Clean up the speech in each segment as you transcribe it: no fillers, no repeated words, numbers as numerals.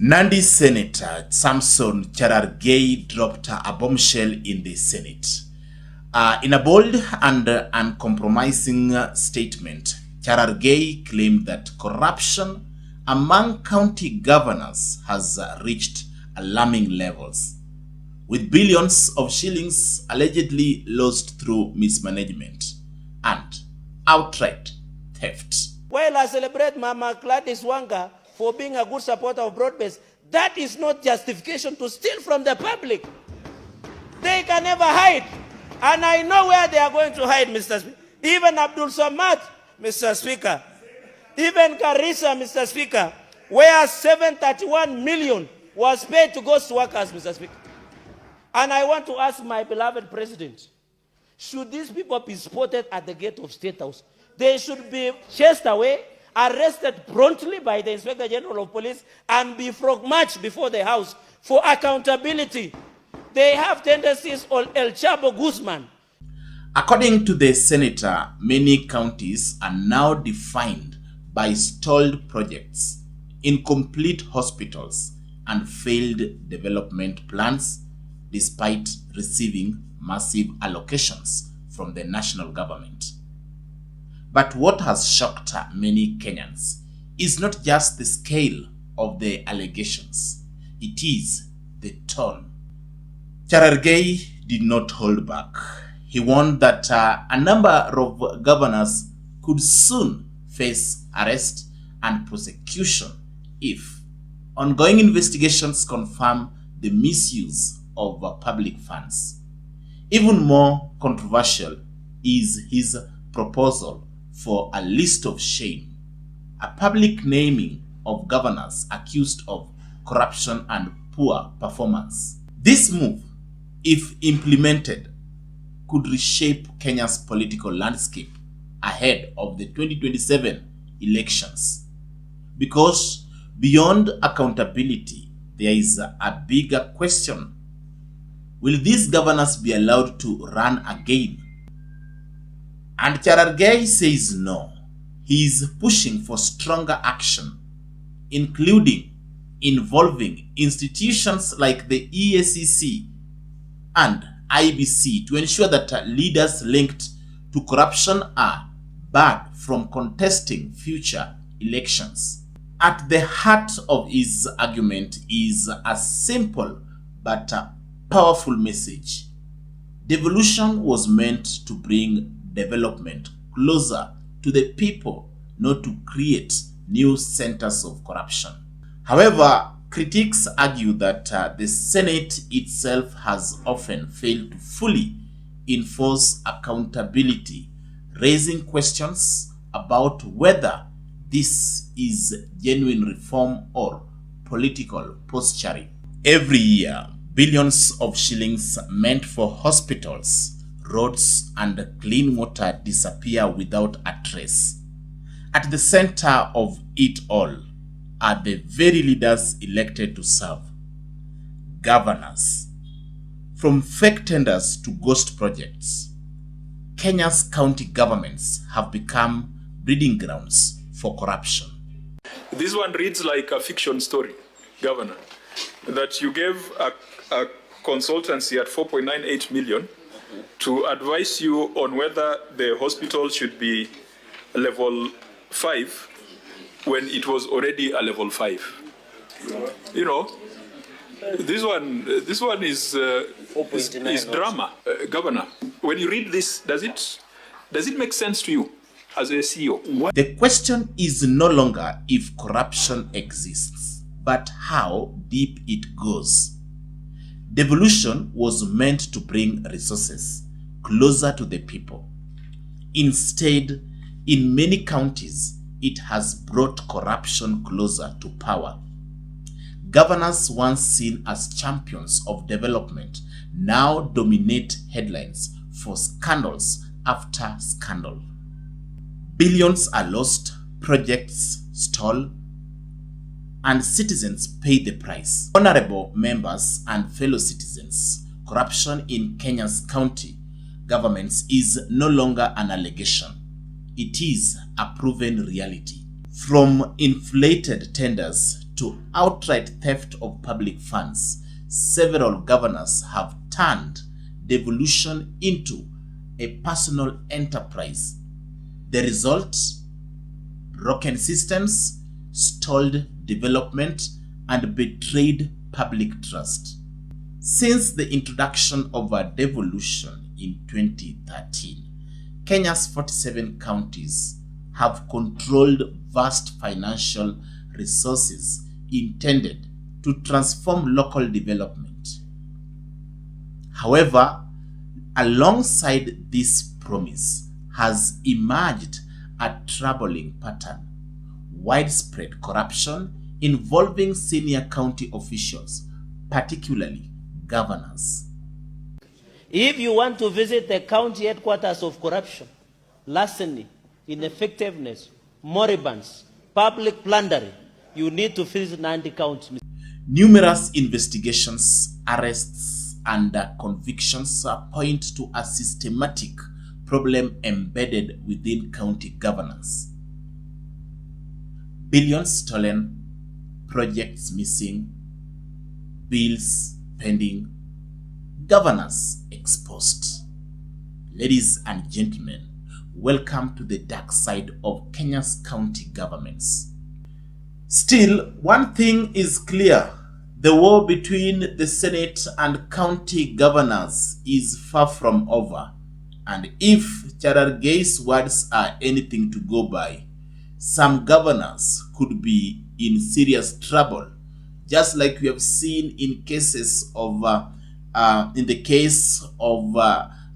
Nandi Senator Samson Cherargei dropped a bombshell in the Senate. In a bold and uncompromising statement, Cherargei claimed that corruption among county governors has reached alarming levels, with billions of shillings allegedly lost through mismanagement and outright theft. While I celebrate Mama Gladys Wanga for being a good supporter of broad-based, that is not justification to steal from the public. They can never hide. And I know where they are going to hide, Mr. Speaker. Even Abdul Samad, Mr. Speaker. Even Garissa, Mr. Speaker, where 731 million was paid to ghost workers, Mr. Speaker. And I want to ask my beloved president, should these people be spotted at the gate of State House? They should be chased away, arrested promptly by the Inspector General of Police, and be frog-marched before the House for accountability. They have tendencies on El Chapo Guzman. According to the senator, many counties are now defined by stalled projects, incomplete hospitals, and failed development plans, despite receiving massive allocations from the national government. But what has shocked many Kenyans is not just the scale of the allegations, it is the tone. Cherargei did not hold back. He warned that a number of governors could soon face arrest and prosecution if ongoing investigations confirm the misuse of public funds. Even more controversial is his proposal for a list of shame, a public naming of governors accused of corruption and poor performance. This move, if implemented, could reshape Kenya's political landscape ahead of the 2027 elections. Because beyond accountability, there is a bigger question. Will these governors be allowed to run again? And Cherargei says no. He is pushing for stronger action, including involving institutions like the EACC and IBC to ensure that leaders linked to corruption are barred from contesting future elections. At the heart of his argument is a simple but powerful message. Devolution was meant to bring development closer to the people, not to create new centers of corruption. However, critics argue that the Senate itself has often failed to fully enforce accountability, raising questions about whether this is genuine reform or political posturing. Every year, billions of shillings meant for hospitals, roads, and clean water disappear without a trace. At the center of it all are the very leaders elected to serve, governors. From fake tenders to ghost projects, Kenya's county governments have become breeding grounds for corruption. This one reads like a fiction story, Governor, that you gave a consultancy at 4.98 million to advise you on whether the hospital should be level 5 when it was already a level 5. You know, this one is drama. Governor, when you read this, does it make sense to you as a CEO? The question is no longer if corruption exists, but how deep it goes. Devolution was meant to bring resources closer to the people. Instead, in many counties, it has brought corruption closer to power. Governors once seen as champions of development now dominate headlines for scandals after scandal. Billions are lost, projects stall, and citizens pay the price. Honorable members and fellow citizens, corruption in Kenya's county governments is no longer an allegation. It is a proven reality. From inflated tenders to outright theft of public funds, several governors have turned devolution into a personal enterprise. The result? Broken systems, stalled development, and betrayed public trust. Since the introduction of a devolution in 2013, Kenya's 47 counties have controlled vast financial resources intended to transform local development. However, alongside this promise has emerged a troubling pattern: widespread corruption involving senior county officials, particularly governors. If you want to visit the county headquarters of corruption, larceny, ineffectiveness, moribunds, public plundering, you need to visit Nandi County. Numerous investigations, arrests, and convictions point to a systematic problem embedded within county governance. Billions stolen, projects missing, bills pending, governors exposed. Ladies and gentlemen, welcome to the dark side of Kenya's county governments. Still, one thing is clear: the war between the Senate and county governors is far from over. And if Cherargei's words are anything to go by, some governors could be in serious trouble, just like we have seen in cases of in the case of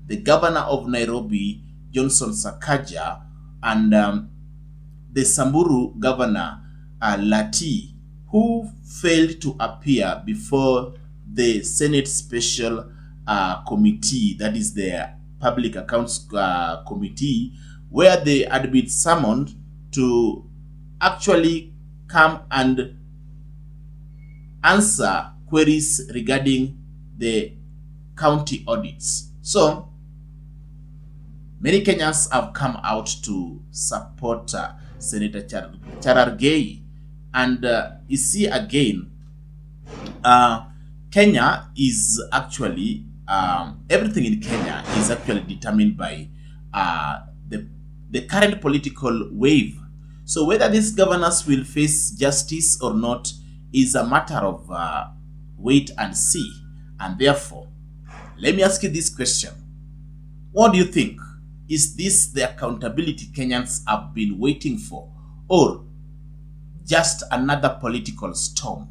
the governor of Nairobi, Johnson Sakaja, and the Samburu governor, Lati, who failed to appear before the Senate Special Committee, that is the Public Accounts Committee, where they had been summoned to actually come and answer queries regarding the county audits. So, many Kenyans have come out to support Senator Cherargei. And you see again, Kenya is actually, everything in Kenya is actually determined by the current political wave. So whether these governors will face justice or not is a matter of wait and see. And therefore, let me ask you this question. What do you think? Is this the accountability Kenyans have been waiting for, or just another political storm?